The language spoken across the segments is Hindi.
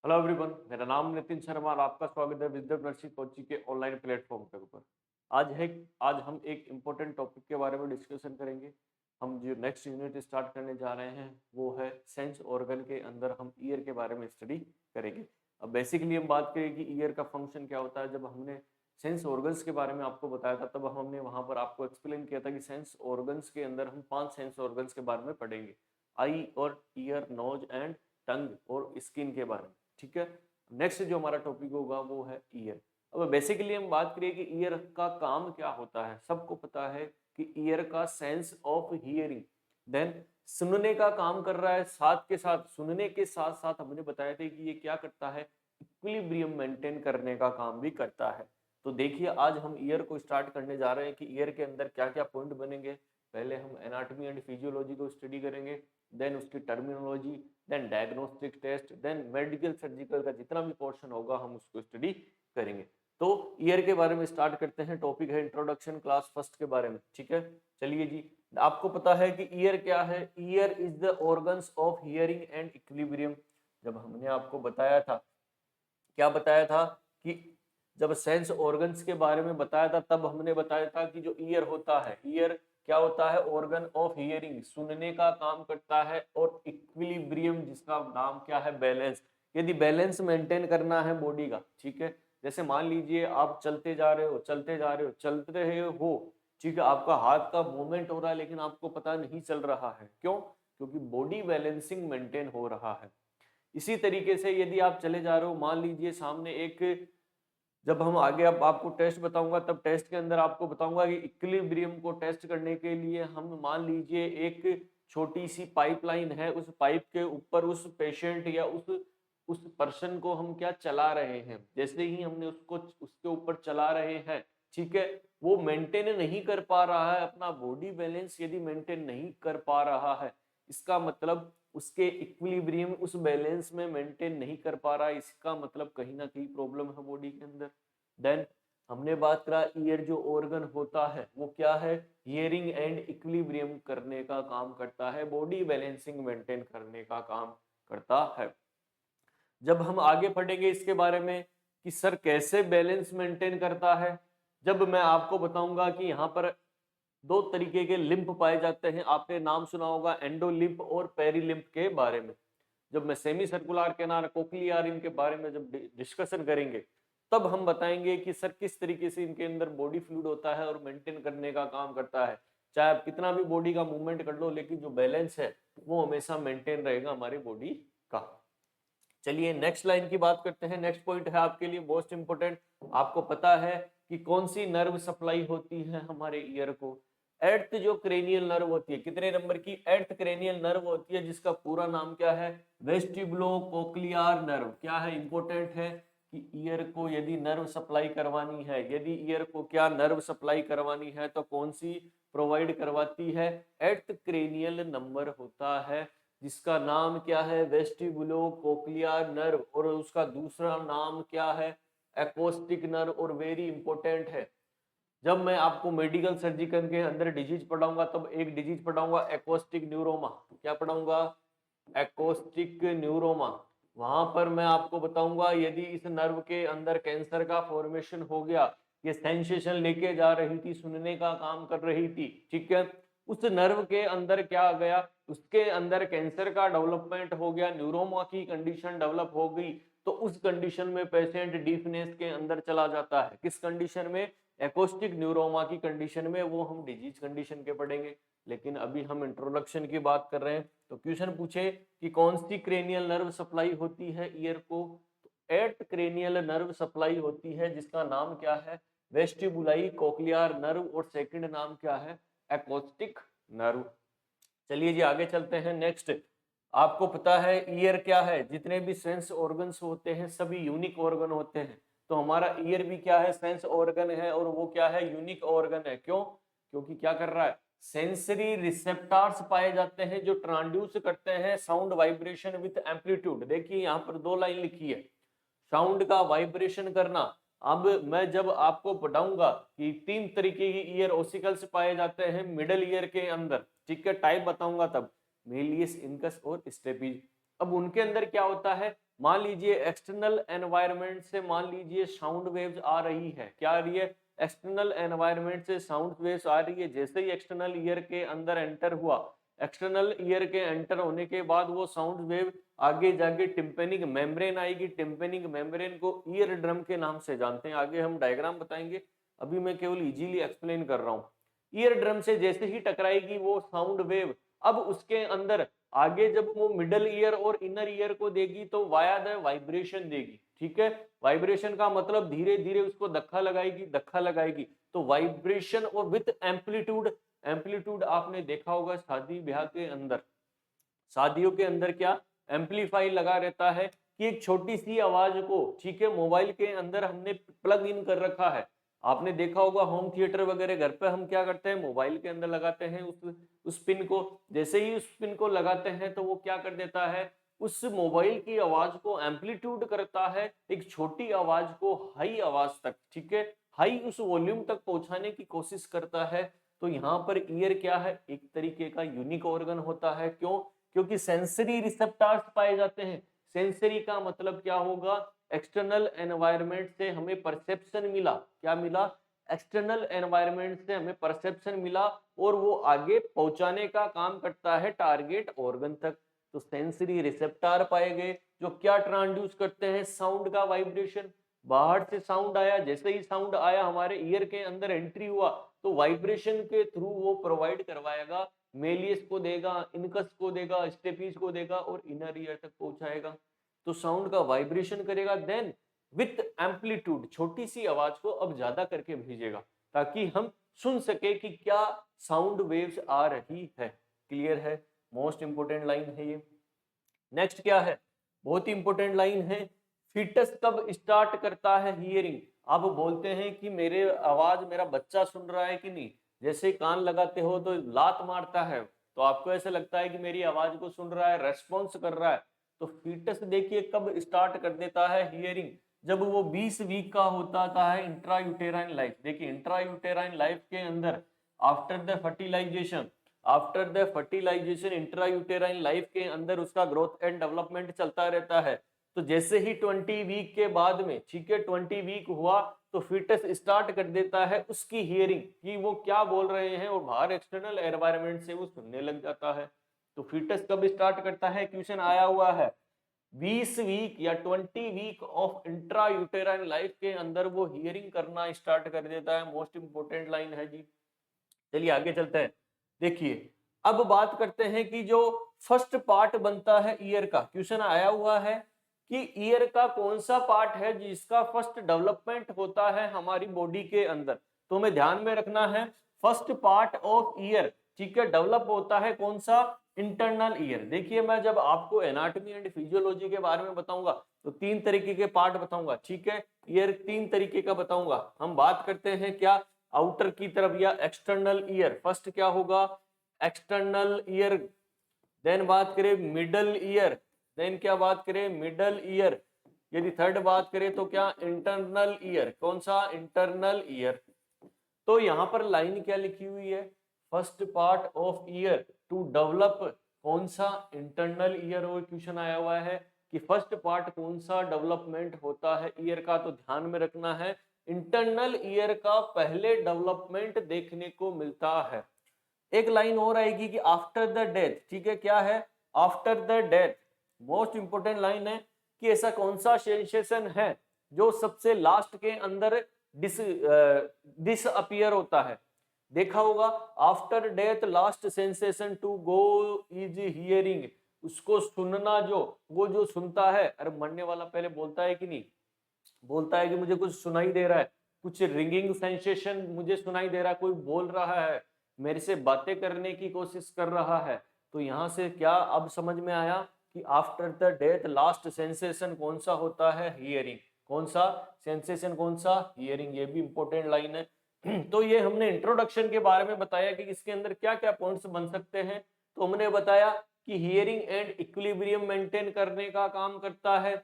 हेलो एवरीवन, मेरा नाम नितिन शर्मा और आपका स्वागत है विजडम नर्सिंग कोचिंग के ऑनलाइन प्लेटफॉर्म के ऊपर। आज हम एक इम्पोर्टेंट टॉपिक के बारे में डिस्कशन करेंगे। हम जो नेक्स्ट यूनिट स्टार्ट करने जा रहे हैं वो है सेंस ऑर्गन के अंदर हम ईयर के बारे में स्टडी करेंगे। अब बेसिकली हम बात करें कि ईयर का फंक्शन क्या होता है। जब हमने सेंस ऑर्गन्स के बारे में आपको बताया था तब हमने वहां पर आपको एक्सप्लेन किया था कि सेंस ऑर्गन्स के अंदर हम 5 सेंस ऑर्गन्स के बारे में पढ़ेंगे। आई और ईयर, नोज एंड टंग और स्किन के बारे में। ठीक है, नेक्स्ट जो हमारा टॉपिक होगा वो है ईयर। अब बेसिकली हम बात करें कि ईयर का काम क्या होता है। सबको पता है कि ईयर का सेंस ऑफ हियरिंग, देन सुनने का काम कर रहा है। साथ के साथ सुनने के साथ साथ हमने बताया था कि ये क्या करता है, इक्विलिब्रियम मेंटेन करने का काम भी करता है। तो देखिए आज हम ईयर को स्टार्ट करने जा रहे हैं कि ईयर के अंदर क्या क्या पॉइंट बनेंगे। पहले हम एनाटॉमी एंड फिजियोलॉजी को स्टडी करेंगे, देन उसकी terminology, then diagnostic test, then medical surgical का जितना भी पोर्शन होगा हम उसको स्टडी करेंगे। तो ईयर के बारे में स्टार्ट करते हैं। टॉपिक है इंट्रोडक्शन क्लास फर्स्ट के बारे में। ठीक है, चलिए जी। आपको पता है कि ईयर क्या है। Year is the organs of hearing and equilibrium. जब हमने आपको बताया था, क्या बताया था कि जब सेंस ऑर्गन्स के बारे में बताया था तब हमने बताया था कि जो ईयर होता है, ईयर क्या होता है, ऑर्गन ऑफ हियरिंग, सुनने का काम करता है। और इक्विलिब्रियम जिसका नाम क्या है, बैलेंस। यदि बैलेंस मेंटेन करना है बॉडी का, ठीक है, जैसे मान लीजिए आप चलते जा रहे हो चलते जा रहे हो चलते रहे हो, ठीक है, आपका हाथ का मूवमेंट हो रहा है लेकिन आपको पता नहीं चल रहा है। क्यों? क्योंकि बॉडी बैलेंसिंग मेंटेन हो रहा है। इसी तरीके से यदि आप चले जा रहे हो, मान लीजिए सामने एक, जब हम आगे अब आपको टेस्ट बताऊंगा तब टेस्ट के अंदर आपको बताऊंगा कि इक्विलिब्रियम को टेस्ट करने के लिए हम मान लीजिए एक छोटी सी पाइपलाइन है, उस पाइप के ऊपर उस पेशेंट या उस पर्सन को हम क्या चला रहे हैं। जैसे ही हमने उसको उसके ऊपर चला रहे हैं, ठीक है, वो मेंटेन नहीं कर पा रहा है अपना बॉडी बैलेंस। यदि मेंटेन नहीं कर पा रहा है, इसका मतलब उसके इक्विलिब्रियम उस बैलेंस में मेंटेन नहीं कर पा रहा है। इसका मतलब कहीं ना कहीं प्रॉब्लम है बॉडी के अंदर। देन हमने बात करा ईयर जो ऑर्गन होता है वो क्या है, हियरिंग एंड इक्विलिब्रियम करने का काम करता है, बॉडी बैलेंसिंग मेंटेन करने का काम करता है। जब हम आगे पढ़ेंगे इसके बारे में कि सर कैसे बैलेंस मेंटेन करता है, जब मैं आपको बताऊंगा कि यहाँ पर दो तरीके के लिम्फ पाए जाते हैं। आपने नाम सुना होगा एंडोलिम्फ और पेरीलिम्फ के बारे में। जब मैं सेमी सर्कुलर कैनाल, कोक्लियर, इनके बारे में जब डिस्कशन करेंगे तब हम बताएंगे कि सर किस तरीके से इनके अंदर बॉडी फ्लूइड होता है और मेंटेन करने का काम करता है। चाहे आप कितना भी बॉडी का मूवमेंट कर लो लेकिन जो बैलेंस है वो हमेशा मेंटेन रहेगा हमारी बॉडी का। चलिए नेक्स्ट लाइन की बात करते हैं। नेक्स्ट पॉइंट है आपके लिए मोस्ट इंपोर्टेंट। आपको पता है कि कौन सी नर्व सप्लाई होती है हमारे ईयर को। एर्थ जो क्रेनियल नर्व होती है, कितने नंबर की, एर्थ क्रेनियल नर्व होती है, जिसका पूरा नाम क्या है, वेस्टिबुलो कोक्लियर नर्व। क्या है, इंपॉर्टेंट है कि ईयर को यदि नर्व सप्लाई करवानी है, यदि ईयर को क्या नर्व सप्लाई करवानी है तो कौन सी प्रोवाइड करवाती है, एर्थ क्रेनियल नंबर होता है, जिसका नाम क्या है, वेस्टिबुलो कोक्लियर नर्व। और उसका दूसरा नाम क्या है, एकोस्टिक नर्व। और वेरी इंपॉर्टेंट है, जब मैं आपको मेडिकल सर्जिकल के अंदर डिजीज पढ़ाऊंगा तब एक डिजीज पढ़ाऊंगा एकोस्टिक न्यूरोमा। क्या पढ़ाऊंगा, एकोस्टिक न्यूरोमा। वहां पर मैं आपको बताऊंगा यदि इस नर्व के अंदर कैंसर का फॉर्मेशन हो गया, ये सेंसेशन लेके जा रही थी, सुनने का काम कर रही थी, ठीक है, उस नर्व के अंदर क्या आ गया, उसके अंदर कैंसर का डेवलपमेंट हो गया, न्यूरोमा की कंडीशन डेवलप हो गई, तो उस कंडीशन में पेशेंट डीफनेस के अंदर चला जाता है। किस कंडीशन में, एकोस्टिक न्यूरोमा की कंडीशन में। वो हम डिजीज कंडीशन के पढ़ेंगे, लेकिन अभी हम इंट्रोडक्शन की बात कर रहे हैं। तो क्वेश्चन पूछे कि कौन सी क्रेनियल नर्व सप्लाई होती है ईयर को, तो एट क्रेनियल नर्व सप्लाई होती है, जिसका नाम क्या है, वेस्टिबुलाई कोक्लियर नर्व। और सेकंड नाम क्या है, एकोस्टिक नर्व। चलिए जी आगे चलते हैं। नेक्स्ट, आपको पता है ईयर क्या है, जितने भी सेंस ऑर्गन्स होते हैं सभी यूनिक ऑर्गन होते हैं। तो हमारा ईयर भी क्या है, सेंस ऑर्गन है, और वो क्या है, यूनिक ऑर्गन है। क्यों? क्योंकि क्या कर रहा है, सेंसरी रिसेप्टर्स पाए जाते हैं जो ट्रांड्यूस करते हैं साउंड वाइब्रेशन विथ एम्पलीट्यूड। देखिए यहाँ पर दो लाइन लिखी है, साउंड का वाइब्रेशन करना। अब मैं जब आपको बताऊंगा कि 3 तरीके की ईयर ओसिकल्स पाए जाते हैं मिडल ईयर के अंदर, ठीक है, टाइप बताऊंगा तब, मेलियस, इनकस और स्टेपीज। अब उनके अंदर क्या होता है, मान लीजिए एक्सटर्नल एनवायरनमेंट से मान लीजिए साउंड वेव्स आ रही है, क्या आ रही है, एक्सटर्नल एनवायरनमेंट से साउंड वेव्स आ रही है। जैसे ही एक्सटर्नल ईयर के अंदर एंटर हुआ, एक्सटर्नल ईयर के एंटर होने के बाद वो साउंड वेव आगे जाके टिम्पेनिक मेम्ब्रेन आएगी। टिम्पेनिक मेम्ब्रेन को ईयर ड्रम के नाम से जानते हैं, आगे हम डायग्राम बताएंगे, अभी मैं केवल इजीली एक्सप्लेन कर रहा हूँ। ईयर ड्रम से जैसे ही टकराएगी वो साउंड वेव, अब उसके अंदर आगे जब वो मिडल ईयर और इनर ईयर को देगी तो वाया द वाइब्रेशन देगी। ठीक है, वाइब्रेशन का मतलब धीरे धीरे उसको धक्का लगाएगी, धक्का लगाएगी तो वाइब्रेशन और विथ एम्पलीट्यूड। एम्पलीट्यूड आपने देखा होगा शादी ब्याह के अंदर, शादियों के अंदर क्या एम्पलीफाई लगा रहता है कि एक छोटी सी आवाज को, ठीक है, मोबाइल के अंदर हमने प्लग इन कर रखा है। आपने देखा होगा होम थिएटर वगैरह घर पे हम क्या करते हैं, मोबाइल के अंदर लगाते हैं उस पिन को। जैसे ही उस पिन को लगाते हैं तो वो क्या कर देता है, उस मोबाइल की आवाज को एम्पलीट्यूड करता है, एक छोटी आवाज को हाई आवाज तक, ठीक है, हाई उस वॉल्यूम तक पहुंचाने की कोशिश करता है। तो यहाँ पर ईयर क्या है, एक तरीके का यूनिक ऑर्गन होता है। क्यों? क्योंकि सेंसरी रिसेप्टर्स पाए जाते हैं। सेंसरी का मतलब क्या होगा, एक्सटर्नल एनवायरनमेंट से हमें परसेप्शन मिला, क्या मिला, एक्सटर्नल एनवायरनमेंट से हमें परसेप्शन मिला और वो आगे पहुंचाने का काम करता है टारगेट ऑर्गन तक। तो सेंसरी रिसेप्टर पाए गए जो क्या ट्रांसड्यूस करते हैं, साउंड का वाइब्रेशन। बाहर से साउंड आया, जैसे ही साउंड आया हमारे ईयर के अंदर एंट्री हुआ तो वाइब्रेशन के थ्रू वो प्रोवाइड करवाएगा, मेलियस को देगा, इनकस को देगा, स्टेपीज को देगा और इनर ईयर तक पहुंचाएगा। तो साउंड का वाइब्रेशन करेगा, देन विथ एम्पलीट्यूड छोटी सी आवाज को अब ज्यादा करके भेजेगा ताकि हम सुन सके कि क्या साउंड वेव्स आ रही है। क्लियर है? मोस्ट इंपोर्टेंट लाइन है ये। नेक्स्ट क्या है, बहुत ही इंपोर्टेंट लाइन है, फीटस कब स्टार्ट करता है हियरिंग। आप बोलते हैं कि मेरे आवाज मेरा बच्चा सुन रहा है कि नहीं, जैसे कान लगाते हो तो लात मारता है तो आपको ऐसा लगता है कि मेरी आवाज को सुन रहा है, रेस्पॉन्स कर रहा है। तो फीटस देखिए कब स्टार्ट कर देता है हियरिंग, जब वो 20 वीक का होता है इंट्रायूटेराइन लाइफ। देखिए इंट्रायूटेराइन लाइफ के अंदर after the fertilization, after the fertilization intrauterine life के अंदर उसका ग्रोथ एंड डेवलपमेंट चलता रहता है। तो जैसे ही 20 वीक के बाद में, ठीक है, 20 वीक हुआ तो फीटस स्टार्ट कर देता है उसकी हियरिंग कि वो क्या बोल रहे हैं और बाहर एक्सटर्नल एनवायरनमेंट से वो सुनने लग जाता है। तो फीटस कब स्टार्ट करता है, क्वेश्चन आया हुआ है 20 वीक या 20 वीक ऑफ इंट्रायूटेराइन लाइफ के अंदर वो हियरिंग करना स्टार्ट कर देता है। मोस्ट इंपोर्टेंट लाइन है जी। चलिए आगे चलते हैं। देखिए अब बात करते हैं कि जो फर्स्ट पार्ट बनता है ईयर का, क्वेश्चन आया हुआ है कि ईयर का कौन सा पार्ट है जिसका फर्स्ट डेवलपमेंट होता है हमारी बॉडी के अंदर। तो हमें ध्यान में रखना है फर्स्ट पार्ट ऑफ ईयर, ठीक है, डेवलप होता है कौन सा, इंटरनल ईयर। देखिए मैं जब आपको एनाटॉमी एंड फिजियोलॉजी के बारे में बताऊंगा तो 3 तरीके के पार्ट बताऊंगा, ठीक है, ईयर 3 तरीके का बताऊंगा। हम बात करते हैं क्या, आउटर की तरफ या एक्सटर्नल ईयर। फर्स्ट क्या होगा, एक्सटर्नल ईयर, देन बात करें मिडल ईयर, देन क्या बात करें, मिडल ईयर। यदि थर्ड बात करें तो क्या, इंटरनल ईयर। कौन सा, इंटरनल ईयर। तो यहाँ पर लाइन क्या लिखी हुई है, first part of ear to develop, कौन सा, इंटरनल ईयर। और क्वेश्चन आया हुआ है कि फर्स्ट पार्ट कौन सा डेवलपमेंट होता है ईयर का, तो ध्यान में रखना है इंटरनल ईयर का पहले डेवलपमेंट देखने को मिलता है। एक लाइन और आएगी कि आफ्टर द डेथ, ठीक है, क्या है, after the death. Most important line है कि ऐसा कौन सा सेंसेशन है जो सबसे लास्ट के अंदर डिसअपियर होता है। देखा होगा after death last sensation to go is hearing, उसको सुनना, जो वो जो सुनता है, अरे मरने वाला पहले बोलता है कि नहीं, बोलता है कि मुझे कुछ सुनाई दे रहा है, कुछ रिंगिंग सेंसेशन मुझे सुनाई दे रहा है, कोई बोल रहा है, मेरे से बातें करने की कोशिश कर रहा है। तो यहाँ से क्या अब समझ में आया कि after the death last sensation कौन सा होता है, हियरिंग। कौन सा सेंसेशन, कौन सा, हियरिंग। ये भी इंपॉर्टेंट लाइन है। तो ये हमने इंट्रोडक्शन के बारे में बताया कि इसके अंदर क्या क्या पॉइंट्स बन सकते हैं। तो हमने बताया कि हियरिंग एंड इक्विलिब्रियम मेंटेन करने का काम करता है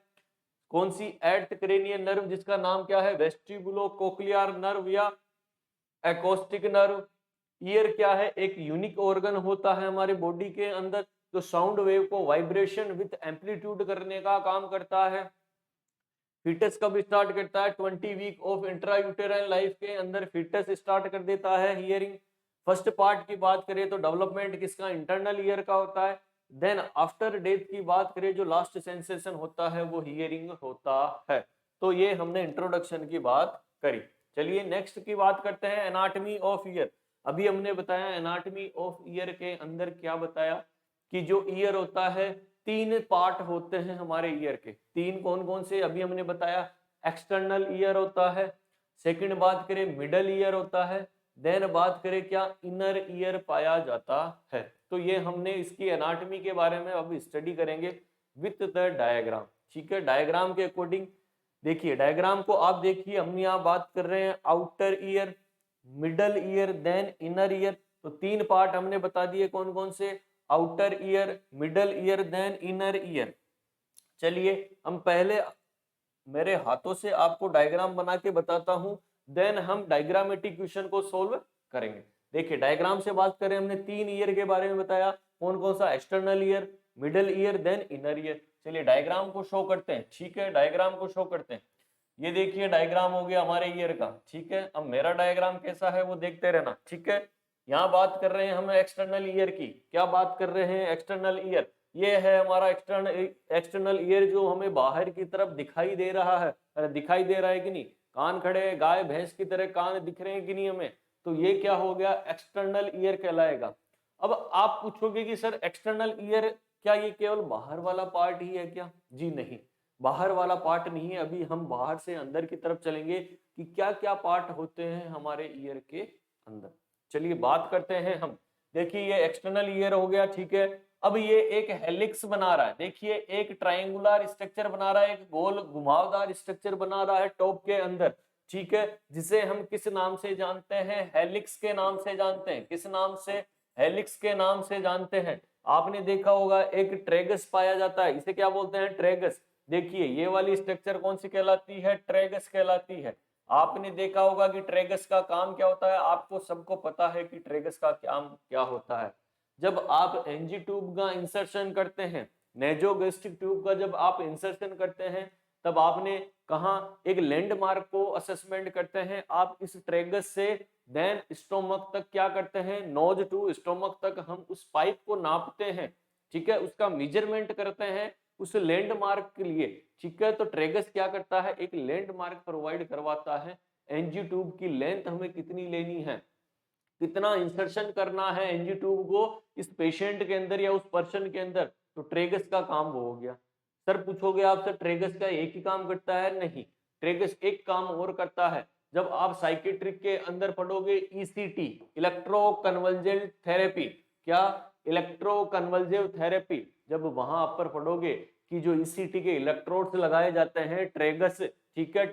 कौन सी, एट क्रेनियल नर्व, जिसका नाम क्या है, वेस्टिबुलो कोक्लियर नर्व या एकॉस्टिक नर्व। ईयर क्या है, एक यूनिक ऑर्गन होता है हमारे बॉडी के अंदर। तो साउंड वेव को वाइब्रेशन विथ एम्पलीट्यूड करने का काम करता है। फीटस कब स्टार्ट करता है? 20 वीक ऑफ इंट्रायूटेराइन लाइफ के अंदर फीटस स्टार्ट कर देता है हियरिंग। फर्स्ट पार्ट की बात करें तो डेवलपमेंट किसका? इंटरनल ईयर का होता है। देन आफ्टर डेथ की बात करें, जो लास्ट सेंसेशन होता है वो हियरिंग होता है। तो ये हमने इंट्रोडक्शन की बात करी। चलिए नेक्स्ट की बात करते हैं, एनाटॉमी ऑफ ईयर। अभी हमने बताया एनाटॉमी ऑफ ईयर के अंदर क्या बताया कि जो ईयर होता है, 3 पार्ट होते हैं हमारे ईयर के। 3 कौन कौन से? अभी हमने बताया एक्सटर्नल ईयर होता है, सेकंड बात करें मिडल ईयर होता है, देन बात करें क्या? इनर ईयर पाया जाता है। तो ये हमने इसकी एनाटॉमी के बारे में अब स्टडी करेंगे विथ द डायग्राम। ठीक है, डायग्राम के अकॉर्डिंग देखिए, डायग्राम को आप देखिए, हम यहाँ बात कर रहे हैं outer ear, middle ear, then inner ear. तो 3 पार्ट हमने बता दिए कौन कौन से? Outer ear, middle ear, then inner ear. चलिए हम पहले मेरे हाथों से आपको डायग्राम बना के बताता हूं, देन हम डायग्रामेटिक क्वेश्चन को सोल्व करेंगे। देखिए डायग्राम से बात करें, हमने 3 ईयर के बारे में बताया, कौन कौन सा? External ear, middle ear, then inner ear. चलिए डायग्राम को शो करते हैं। ठीक है, डायग्राम को शो करते हैं। ये देखिए डायग्राम हो गया हमारे ईयर का। ठीक है, अब मेरा डायग्राम कैसा है वो देखते रहना। ठीक है, यहाँ बात कर रहे हैं हम एक्सटर्नल ईयर की। क्या बात कर रहे हैं? External ear. ये है हमारा एक्सटर्नल ईयर, जो हमें बाहर की तरफ दिखाई दे रहा है। दिखाई दे रहा है कि नहीं? कान खड़े हैं, गाय भैंस की तरह कान दिख रहे हैं कि नहीं हमें? तो ये क्या हो गया? एक्सटर्नल ईयर कहलाएगा। अब आप पूछोगे कि सर एक्सटर्नल ईयर क्या ये केवल बाहर वाला पार्ट ही है क्या? जी नहीं, बाहर वाला पार्ट नहीं है। अभी हम बाहर से अंदर की तरफ चलेंगे कि क्या क्या पार्ट होते हैं हमारे ईयर के अंदर। चलिए बात करते हैं हम। देखिए ये एक्सटर्नल ईयर हो गया। ठीक है, अब ये एक हेलिक्स बना रहा है। देखिए एक ट्रायंगुलर स्ट्रक्चर बना रहा है, एक गोल घुमावदार स्ट्रक्चर बना रहा है टॉप के अंदर। ठीक है, जिसे हम किस नाम से जानते हैं? हेलिक्स के नाम से जानते हैं। किस नाम से? हेलिक्स के नाम से जानते हैं। आपने देखा होगा एक ट्रेगस पाया जाता है, इसे क्या बोलते हैं? ट्रेगस। देखिए ये वाली स्ट्रक्चर कौन सी कहलाती है? ट्रेगस कहलाती है। आपने देखा होगा कि ट्रेगस का काम क्या होता है। आपको सबको पता है कि ट्रेगस का काम क्या होता है। जब आप एनजी ट्यूब का इंसर्शन करते हैं, नेजोगैस्ट्रिक ट्यूब का जब आप इंसर्शन करते हैं, तब आपने कहा एक लैंडमार्क को असेसमेंट करते हैं आप इस ट्रेगस से। देन स्टोमक तक क्या करते हैं? नोज टू स्टोमक तक हम उस पाइप को नापते हैं। ठीक है, उसका मेजरमेंट करते हैं उस लैंडमार्क के लिए। ठीक है, तो ट्रेगस क्या करता है? एक लैंडमार्क प्रोवाइड करवाता है। एनजी ट्यूब की लेंथ हमें कितनी लेनी है, कितना इंसर्शन करना है एनजी ट्यूब को इस पेशेंट के अंदर या उस पर्सन के अंदर, तो ट्रेगस का काम वो हो गया। सर पूछोगे आपसे ट्रेगस का एक ही काम करता है? नहीं, ट्रेगस एक काम और करता है। जब आप साइकेट्रिक के अंदर पढ़ोगे ईसीटी, इलेक्ट्रो कन्वर्जेंट थेरेपी, क्या? इलेक्ट्रो कन्वर्जिव थेरेपी, जब वहां पर पढ़ोगे कि जो ईसीटी के इलेक्ट्रोड्स लगाए जाते हैं ट्रेगस, ठीक है,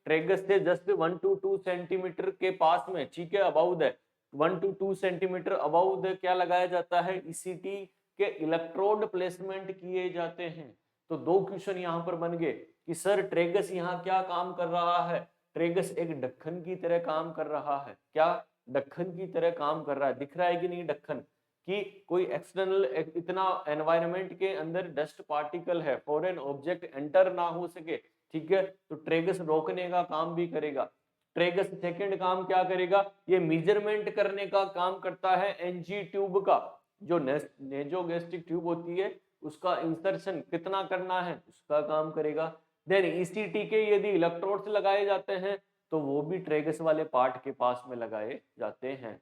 ट्रेगस से जस्ट 1 to 2 सेंटीमीटर के पास में, ठीक है, about the 1 to 2 centimetre about the क्या लगाया जाता है? ईसीटी के इलेक्ट्रोड प्लेसमेंट किए जाते हैं। तो 2 क्वेश्चन यहाँ पर बन गए कि सर ट्रेगस यहाँ क्या काम कर रहा है? ट्रेगस एक ढक्कन की तरह काम कर रहा है। क्या? ढक्कन की तरह काम कर रहा है। दिख रहा है कि नहीं ढक्कन? कि कोई एक्सटर्नल इतना एनवायरनमेंट के अंदर डस्ट पार्टिकल है, फॉरेन ऑब्जेक्ट एंटर ना हो सके। ठीक है, तो ट्रेगस रोकने का काम भी करेगा। ट्रेगस सेकंड काम क्या करेगा? ये मेजरमेंट करने का काम करता है एनजी ट्यूब का, जो नेजोगैस्ट्रिक ट्यूब होती है उसका इंसर्शन कितना करना है उसका काम करेगा। देन ईसीटी के यदि इलेक्ट्रोड्स लगाए जाते हैं तो वो भी ट्रेगस वाले पार्ट के पास में लगाए जाते हैं।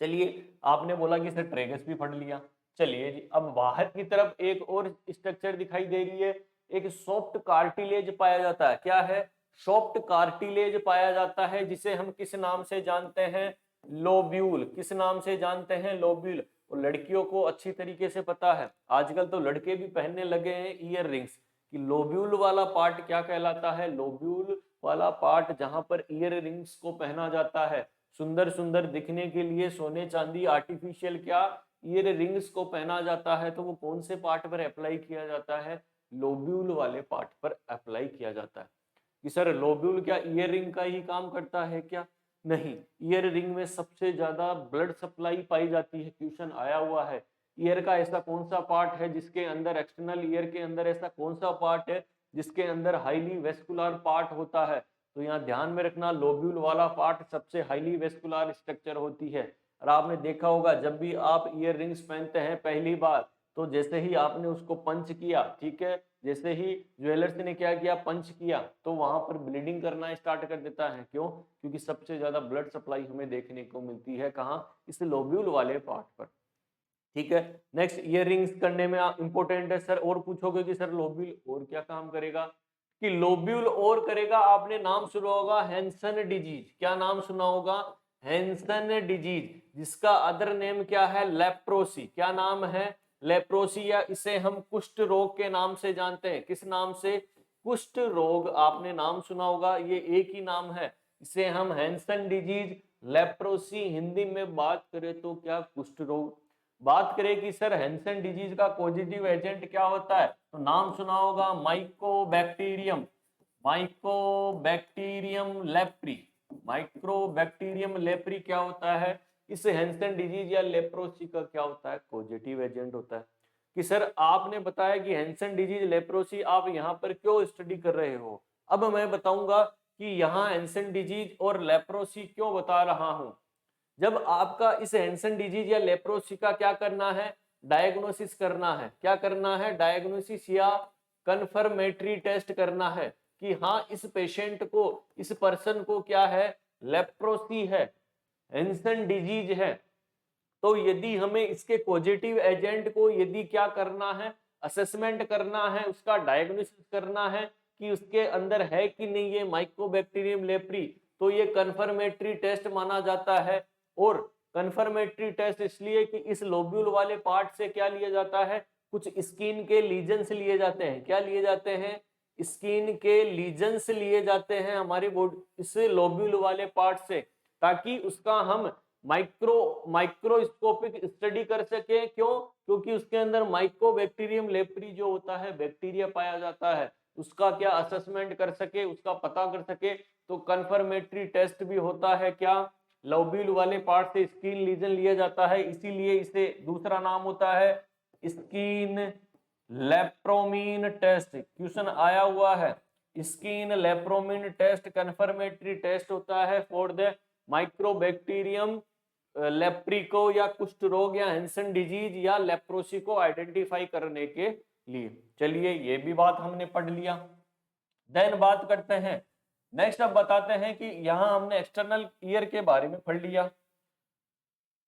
चलिए आपने बोला कि सर ट्रेगस भी पढ़ लिया। चलिए जी, अब बाहर की तरफ एक और स्ट्रक्चर दिखाई दे रही है, एक सॉफ्ट कार्टिलेज पाया जाता है। क्या है? सॉफ्ट कार्टिलेज पाया जाता है, जिसे हम किस नाम से जानते हैं? लोब्यूल। किस नाम से जानते हैं? लोब्यूल। और लड़कियों को अच्छी तरीके से पता है, आजकल तो लड़के भी पहनने लगे हैं ईयर रिंग्स, कि लोब्यूल वाला पार्ट क्या कहलाता है? लोब्यूल वाला पार्ट जहां पर ईयर रिंग्स को पहना जाता है सुंदर सुंदर दिखने के लिए, सोने चांदी आर्टिफिशियल क्या ईयर रिंग्स को पहना जाता है, तो वो कौन से पार्ट पर अप्लाई किया जाता है? लोब्यूल वाले पार्ट पर अप्लाई किया जाता है। कि सर लोब्यूल क्या ईयर रिंग का ही काम करता है क्या? नहीं, ईयर रिंग में सबसे ज्यादा ब्लड सप्लाई पाई जाती है। क्वेश्चन आया हुआ है ईयर का ऐसा कौन सा पार्ट है जिसके अंदर, एक्सटर्नल ईयर के अंदर ऐसा कौन सा पार्ट है जिसके अंदर हाईली वेस्कुलर पार्ट होता है? तो यहाँ ध्यान में रखना, लोब्यूल वाला पार्ट सबसे हाईली वेस्कुलर स्ट्रक्चर होती है। और आपने देखा होगा जब भी आप ईयर रिंग्स पहनते हैं पहली बार, तो जैसे ही आपने उसको पंच किया, ठीक है, जैसे ही ज्वेलर्स ने क्या किया, पंच किया, तो वहां पर ब्लीडिंग करना स्टार्ट कर देता है। क्यों? क्योंकि सबसे ज्यादा ब्लड सप्लाई हमें देखने को मिलती है कहाँ? इस लोब्यूल वाले पार्ट पर। ठीक है, नेक्स्ट ईयर रिंग्स करने में इंपॉर्टेंट है सर। और पूछोगे कि सर लोब्यूल और क्या काम करेगा? कि लोब्यूल और करेगा, आपने नाम सुना होगा हैंसन डिजीज। क्या नाम सुना होगा? हैंसन डिजीज, जिसका अदर नेम क्या है? लेप्रोसी। क्या नाम है? लेप्रोसी, या इसे हम कुष्ठ रोग के नाम से जानते हैं। किस नाम से? कुष्ठ रोग। आपने नाम सुना होगा, ये एक ही नाम है। इसे हम हैंसन डिजीज, लेप्रोसी, हिंदी में बात करें तो क्या? कुष्ठ रोग। बात करें कि सर हैंसन डिजीज का पॉजिटिव एजेंट क्या होता है, तो नाम सुना होगा Mycobacterium. Mycobacterium leprae. Mycobacterium leprae क्या होता है? इस हैंसन डिजीज या लेप्रोसी का क्या होता है? पॉजिटिव एजेंट होता है। कि सर आपने बताया कि हैंसन डिजीज, लेप्रोसी, आप यहाँ पर क्यों स्टडी कर रहे हो? अब मैं बताऊंगा कि यहाँ हैंसन डिजीज और लेप्रोसी क्यों बता रहा हूं। जब आपका इस हैंसन डिजीज या लेप्रोसी का क्या करना है? डायग्नोसिस करना है। क्या करना है? डायग्नोसिस या कंफर्मेटरी टेस्ट करना है कि हाँ इस पेशेंट को, इस पर्सन को क्या है? लेप्रोसी है, हैंसन डिजीज है। तो यदि हमें इसके पॉजिटिव एजेंट को यदि क्या करना है? असेसमेंट करना है, उसका डायग्नोसिस करना है कि उसके अंदर है कि नहीं ये माइकोबैक्टीरियम लेप्री, तो ये कंफर्मेटरी टेस्ट माना जाता है। और कंफर्मेटरी टेस्ट इसलिए कि इस लोब्यूल वाले पार्ट से क्या लिया जाता है? कुछ स्किन के लीजन्स लिए जाते हैं। क्या लिए जाते हैं? स्किन के लीजन्स लिए जाते हैं हमारी बॉडी, इस लोब्यूल वाले पार्ट से, ताकि उसका हम माइक्रोस्कोपिक स्टडी कर सके। क्यों? क्योंकि उसके अंदर माइकोबैक्टीरियम लेप्री जो होता है, बैक्टीरिया पाया जाता है, उसका क्या असेसमेंट कर सके, उसका पता कर सके। तो कंफर्मेटरी टेस्ट भी होता है क्या? लोब्यूल वाले पार्ट से स्किन लीजन लिया जाता है, इसीलिए इसे दूसरा नाम होता है स्किन लेप्रोमीन टेस्ट। क्वेश्चन आया हुआ है, स्किन लेप्रोमीन टेस्ट कंफर्मेटरी टेस्ट होता है फॉर द माइक्रोबैक्टीरियम लेप्री को, या कुष्ठ रोग या हैंसन डिजीज या लेप्रोसी को आइडेंटिफाई करने के लिए। चलिए ये भी बात हमने पढ़ लिया। देन बात करते हैं नेक्स्ट। अब बताते हैं कि यहां हमने एक्सटर्नल ईयर के बारे में पढ़ लिया।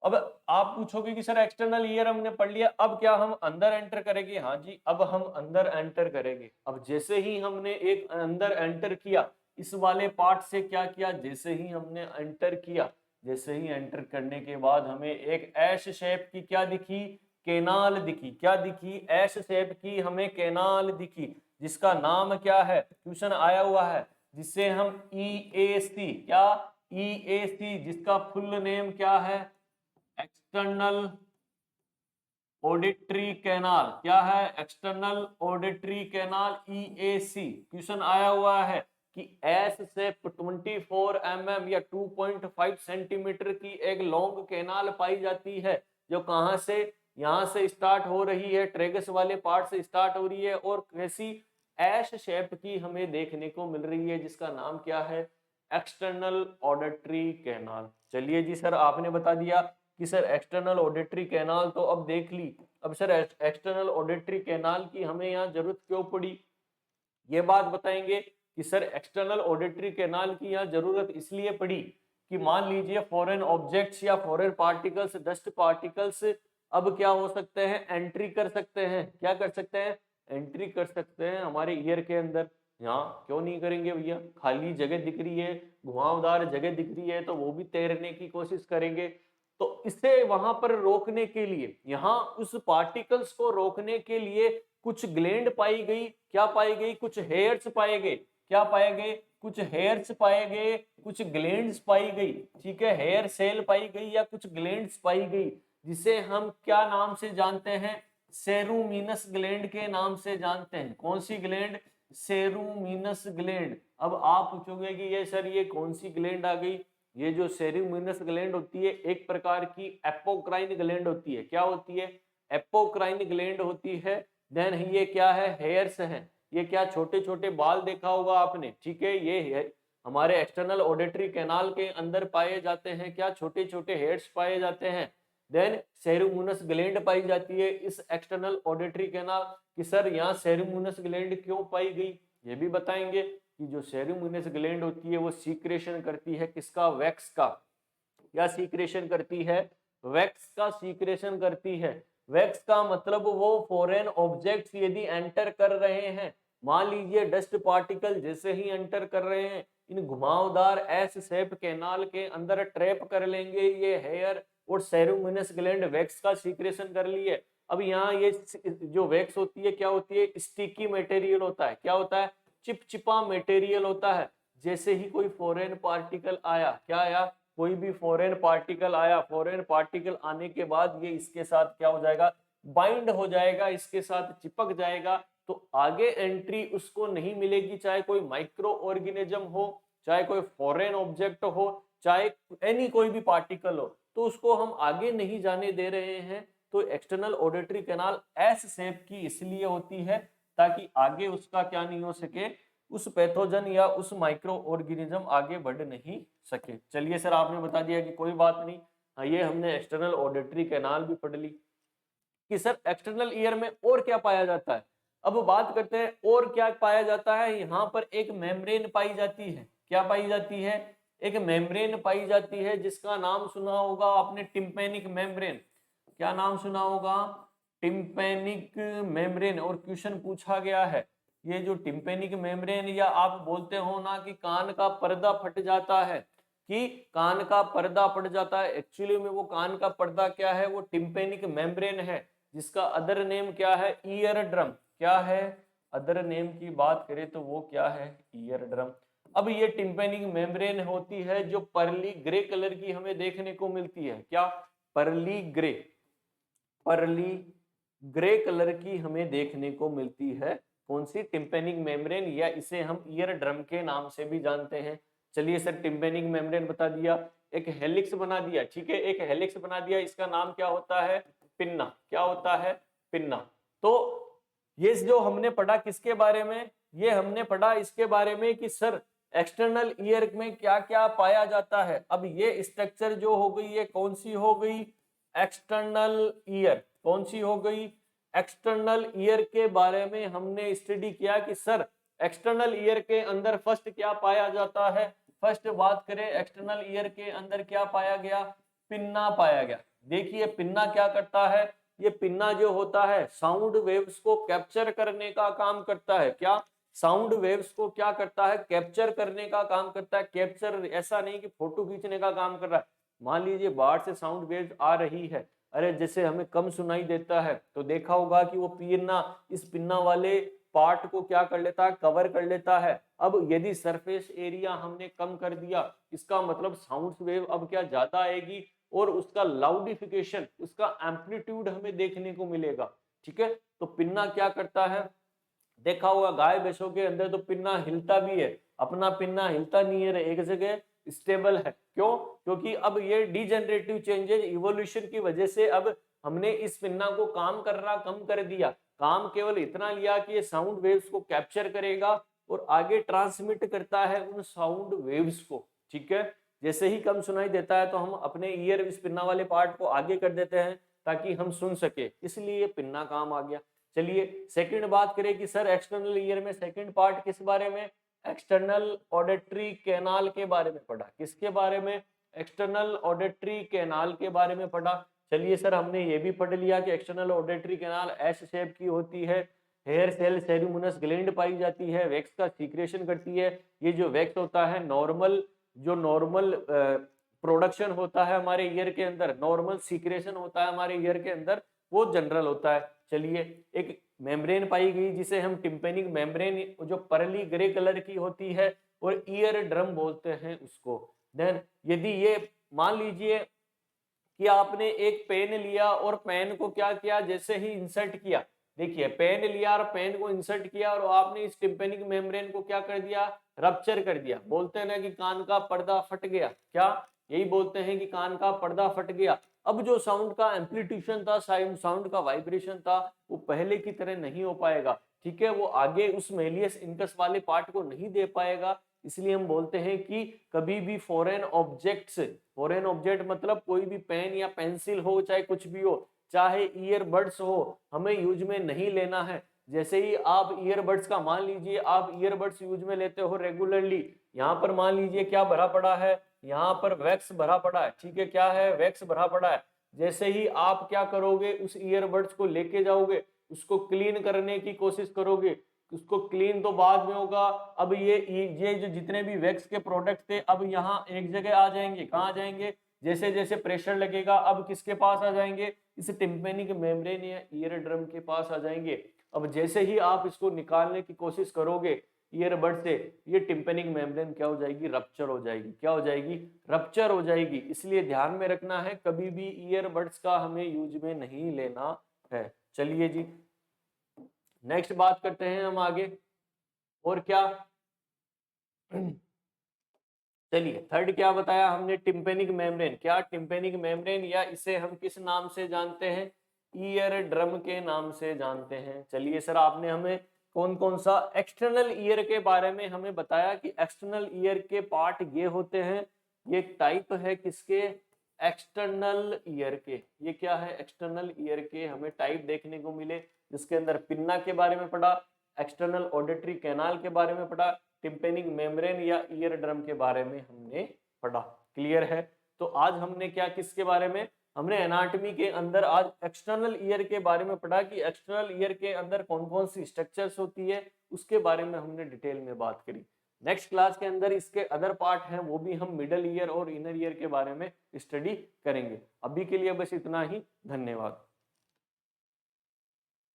अब आप पूछोगे कि सर एक्सटर्नल ईयर हमने पढ़ लिया, अब क्या हम अंदर एंटर करेंगे? हाँ जी, अब हम अंदर एंटर करेंगे। अब जैसे ही हमने एक अंदर एंटर किया, इस वाले पार्ट से क्या किया? जैसे ही हमने एंटर किया, जैसे ही एंटर करने के बाद हमें एक एश शेप की क्या दिखी? केनाल दिखी। क्या दिखी? एश शेप की हमें केनाल दिखी, जिसका नाम क्या है? क्वेश्चन आया हुआ है, जिसे हम EAC, क्या? EAC, जिसका फुल नेम क्या है? External auditory canal. क्या है? External auditory canal, EAC। Question आया हुआ है कि एस से 24 mm या 2.5 सेंटीमीटर की एक लॉन्ग कैनाल पाई जाती है, जो कहां से? यहां से स्टार्ट हो रही है, ट्रेगस वाले पार्ट से स्टार्ट हो रही है, और कैसी? एश शेप की हमें देखने को मिल रही है, जिसका नाम क्या है? External auditory canal. चलिए जी सर, आपने बता दिया कि सर एक्सटर्नल ऑडिटरी कैनाल तो अब देख ली। अब सर एक्सटर्नल ऑडिटरी कैनाल की हमें यहाँ जरूरत क्यों पड़ी, ये बात बताएंगे कि सर एक्सटर्नल ऑडिटरी कैनाल की यहाँ जरूरत इसलिए पड़ी कि मान लीजिए फॉरेन ऑब्जेक्ट्स या फॉरेन पार्टिकल्स, डस्ट पार्टिकल्स अब क्या हो सकते हैं? एंट्री कर सकते हैं। क्या कर सकते हैं? एंट्री कर सकते हैं हमारे ईयर के अंदर। यहाँ क्यों नहीं करेंगे भैया? खाली जगह दिख रही है, घुमावदार जगह दिख रही है, तो वो भी तैरने की कोशिश करेंगे। तो इसे वहां पर रोकने के लिए, यहाँ उस पार्टिकल्स को रोकने के लिए कुछ ग्लैंड पाई गई। क्या पाई गई? कुछ हेयर्स पाए गए। क्या पाए गए? कुछ हेयर्स पाए गए, कुछ ग्लैंड्स पाई गई। ठीक है, हेयर सेल पाई गई या कुछ ग्लैंड्स पाई गई, जिसे हम क्या नाम से जानते हैं? सेरुमिनस ग्लैंड के नाम से जानते हैं। कौन सी ग्लैंड? सेरुमिनस ग्लैंड। अब आप पूछोगे कि ये सर ये कौन सी ग्लैंड आ गई? ये जो सेरुमिनस ग्लैंड होती है, एक प्रकार की एपोक्राइन ग्लैंड होती है। क्या होती है? एपोक्राइन ग्लैंड होती है। देन ये क्या है, हेयर्स हैं। ये क्या छोटे छोटे बाल देखा होगा आपने, ठीक है, ये हमारे एक्सटर्नल ऑडिटरी कैनाल के अंदर पाए जाते हैं, क्या छोटे छोटे हेयर्स पाए जाते हैं। देन सेरुमुनस ग्लैंड पाई जाती है इस एक्सटर्नल ऑडिटरी कैनाल कि सर यहाँ सेरुमुनस ग्लैंड क्यों पाई गई, ये भी बताएंगे कि जो सेरुमुनस ग्लैंड होती है वो सीक्रेशन करती है किसका, वैक्स का। क्या सीक्रेशन करती है, वैक्स का सीक्रेशन करती है। वैक्स का मतलब वो फॉरेन ऑब्जेक्ट्स यदि एंटर कर रहे हैं, मान लीजिए डस्ट पार्टिकल जैसे ही एंटर कर रहे हैं, इन घुमावदार एस शेप कैनाल के अंदर ट्रैप कर लेंगे ये हेयर, और सेरुमिनस ग्लैंड वैक्स का सीक्रेशन कर लिए। अब यहाँ ये जो वैक्स होती है क्या होती है, स्टिकी मटेरियल होता है। क्या होता है, चिपचिपा मटेरियल होता है। जैसे ही कोई फॉरेन पार्टिकल आया, क्या आया, कोई भी फॉरेन पार्टिकल आया, फॉरेन पार्टिकल आने के बाद ये इसके साथ क्या हो जाएगा, बाइंड हो जाएगा, इसके साथ चिपक जाएगा। तो आगे एंट्री उसको नहीं मिलेगी, चाहे कोई माइक्रो ऑर्गेनिज्म हो, चाहे कोई फॉरेन ऑब्जेक्ट हो, चाहे एनी कोई भी पार्टिकल हो, तो उसको हम आगे नहीं जाने दे रहे हैं। तो external auditory canal S shape की इसलिए होती है ताकि आगे उसका क्या नहीं हो सके, उस पैथोजन या उस माइक्रो ऑर्गेनिज्म आगे बढ़ नहीं सके। चलिए सर आपने बता दिया कि कोई बात नहीं, हाँ ये हमने एक्सटर्नल ऑडिटरी कैनाल भी पढ़ ली कि सर एक्सटर्नल ईयर में और क्या पाया जाता है। अब बात करते हैं और क्या पाया जाता है। यहाँ पर एक मेम्ब्रेन पाई जाती है। क्या पाई जाती है, एक मेम्ब्रेन पाई जाती है जिसका नाम सुना होगा आपने, टिम्पैनिक मेम्ब्रेन। क्या नाम सुना होगा, टिम्पैनिक मेम्ब्रेन। और क्वेश्चन पूछा गया है ये जो टिम्पैनिक मेम्ब्रेन, या आप बोलते हो ना कि कान का पर्दा फट जाता है, कि कान का पर्दा फट जाता है, एक्चुअली में वो कान का पर्दा क्या है, वो टिम्पैनिक मेम्ब्रेन है, जिसका अदर नेम क्या है, ईयर ड्रम। क्या है, अदर नेम की बात करें तो वो क्या है, ईयर ड्रम। अब ये टिम्पैनिक मेम्ब्रेन होती है जो पर्ली ग्रे कलर की हमें देखने को मिलती है। क्या, pearly grey, pearly grey colour की हमें देखने को मिलती है। कौन सी, टिम्पैनिक मेम्ब्रेन, या इसे हम ईयर ड्रम के नाम से भी जानते हैं। चलिए सर टिम्पैनिक मेम्ब्रेन बता दिया, एक हेलिक्स बना दिया, ठीक है, एक हेलिक्स बना दिया, इसका नाम क्या होता है, पिन्ना। क्या होता है, पिन्ना। तो ये जो हमने पढ़ा किसके बारे में, ये हमने पढ़ा इसके बारे में कि सर एक्सटर्नल ईयर में क्या क्या पाया जाता है। अब ये स्ट्रक्चर जो हो गई ये कौन सी हो गई, एक्सटर्नल ईयर। कौन सी हो गई, एक्सटर्नल ईयर के बारे में हमने स्टडी किया कि सर एक्सटर्नल ईयर के अंदर फर्स्ट क्या पाया जाता है। फर्स्ट बात करें एक्सटर्नल ईयर के अंदर क्या पाया गया, पिन्ना पाया गया। देखिए पिन्ना क्या करता है, ये पिन्ना जो होता है साउंड वेव्स को कैप्चर करने का काम करता है। क्या, साउंड वेव्स को क्या करता है, कैप्चर करने का काम करता है। कैप्चर ऐसा नहीं कि फोटो खींचने का काम कर रहा है। मान लीजिए बाहर से साउंड वेव्स आ रही है, अरे जैसे हमें कम सुनाई देता है तो देखा होगा कि वो पिन्ना इस पिन्ना वाले पार्ट को क्या कर लेता है, कवर कर लेता है। अब यदि सरफेस एरिया हमने कम कर दिया, इसका मतलब साउंड वेव अब क्या ज्यादा आएगी, और उसका लाउडिफिकेशन, उसका एम्पलीट्यूड हमें देखने को मिलेगा। ठीक है, तो पिन्ना क्या करता है, देखा होगा गाय भैंसों के अंदर तो पिन्ना हिलता भी है, अपना पिन्ना हिलता नहीं है, एक जगह स्टेबल है। क्यों, क्योंकि अब ये डिजेनरेटिव चेंजेस इवोल्यूशन की वजह से अब हमने इस पिन्ना को काम करना कम कर दिया। काम केवल इतना लिया कि ये साउंड वेव्स को कैप्चर करेगा और आगे ट्रांसमिट करता है उन साउंड वेव्स को। ठीक है, जैसे ही कम सुनाई देता है तो हम अपने ईयर इस पिन्ना वाले पार्ट को आगे कर देते हैं ताकि हम सुन सके, इसलिए पिन्ना काम आ गया। चलिए सेकंड बात करें कि सर एक्सटर्नल ईयर में सेकंड पार्ट किस बारे में, एक्सटर्नल ऑडिटरी कैनाल के बारे में पढ़ा। किसके बारे में, एक्सटर्नल ऑडिटरी कैनाल के बारे में पढ़ा। चलिए सर हमने ये भी पढ़ लिया कि external auditory canal S shape की होती है, हेयर सेल सेरुमुनस ग्लैंड पाई जाती है, वैक्स का सीक्रेशन करती है। ये जो वैक्स होता है नॉर्मल, जो नॉर्मल प्रोडक्शन होता है हमारे ईयर के अंदर, नॉर्मल सीक्रेशन होता है हमारे ईयर के अंदर, वो जनरल होता है। चलिए एक मेम्ब्रेन पाई गई जिसे हम टिम्पेनिक मेम्ब्रेन, जो परली ग्रे कलर की होती है, और ईयर ड्रम बोलते हैं उसको। देन यदि ये मान लीजिए कि आपने एक पेन लिया और पेन को क्या किया, जैसे ही इंसर्ट किया, देखिए पेन लिया और पेन को इंसर्ट किया और आपने इस टिम्पेनिक मेम्ब्रेन को क्या कर दिया, रप्चर कर दिया। बोलते हैं ना कि कान का पर्दा फट गया, क्या, यही बोलते हैं कि कान का पर्दा फट गया। अब जो साउंड का एम्पलीट्यूशन था, साउंड का वाइब्रेशन था, वो पहले की तरह नहीं हो पाएगा, ठीक है, वो आगे उस मेलियस इंकस वाले पार्ट को नहीं दे पाएगा। इसलिए हम बोलते हैं कि कभी भी फॉरेन ऑब्जेक्ट्स, फॉरेन ऑब्जेक्ट मतलब कोई भी पेन या पेंसिल हो, चाहे कुछ भी हो, चाहे ईयरबड्स हो, हमें यूज में नहीं लेना है। जैसे ही आप ईयरबड्स का, मान लीजिए आप ईयरबड्स यूज में लेते हो रेगुलरली, यहाँ पर मान लीजिए क्या भरा पड़ा है, यहाँ पर वैक्स भरा पड़ा है, ठीक है, क्या है, वैक्स भरा पड़ा है। जैसे ही आप क्या करोगे, उस ईयरबड्स को लेके जाओगे, उसको क्लीन करने की कोशिश करोगे, उसको क्लीन तो बाद में होगा। अब ये जो जितने भी वैक्स के प्रोडक्ट थे, अब यहाँ एक जगह आ जाएंगे, कहाँ आ जाएंगे, जैसे जैसे प्रेशर लगेगा अब किसके पास आ जाएंगे, इस टिम्पेनिक मेम्ब्रेन या ईयर ड्रम के पास आ जाएंगे। अब जैसे ही आप इसको निकालने की कोशिश करोगे ईयरबड से, ये टिम्पेनिक मेम्ब्रेन क्या हो जाएगी, रप्चर हो जाएगी, क्या हो जाएगी, रप्चर हो जाएगी। इसलिए ध्यान में रखना है, कभी भी ईयरबड्स का हमें यूज में नहीं लेना है। चलिए जी, नेक्स्ट बात करते हैं हम आगे, और क्या, चलिए थर्ड क्या बताया हमने, टिम्पेनिक मेम्ब्रेन। क्या टिम्पेनिक मेम्ब्रेन, या इसे हम किस नाम से जानते हैं, ईयर ड्रम के नाम से जानते हैं। चलिए सर, आपने हमें कौन कौन सा एक्सटर्नल ईयर के बारे में हमें बताया कि एक्सटर्नल ईयर के पार्ट ये होते हैं, ये टाइप है किसके, एक्सटर्नल ईयर के। ये क्या है, एक्सटर्नल ईयर के हमें टाइप देखने को मिले, जिसके अंदर पिन्ना के बारे में पढ़ा, एक्सटर्नल ऑडिटरी कैनाल के बारे में पढ़ा, टिम्पेनिक मेम्ब्रेन या ईयर ड्रम के बारे में हमने पढ़ा। क्लियर है। तो आज हमने क्या, किसके बारे में, हमने एनाटॉमी के अंदर आज एक्सटर्नल ईयर के बारे में पढ़ा कि एक्सटर्नल ईयर के अंदर कौन कौन सी स्ट्रक्चर्स होती है, उसके बारे में हमने डिटेल में बात करी। नेक्स्ट क्लास के अंदर इसके अदर पार्ट हैं, वो भी हम मिडल ईयर और इनर ईयर के बारे में स्टडी करेंगे। अभी के लिए बस इतना ही, धन्यवाद।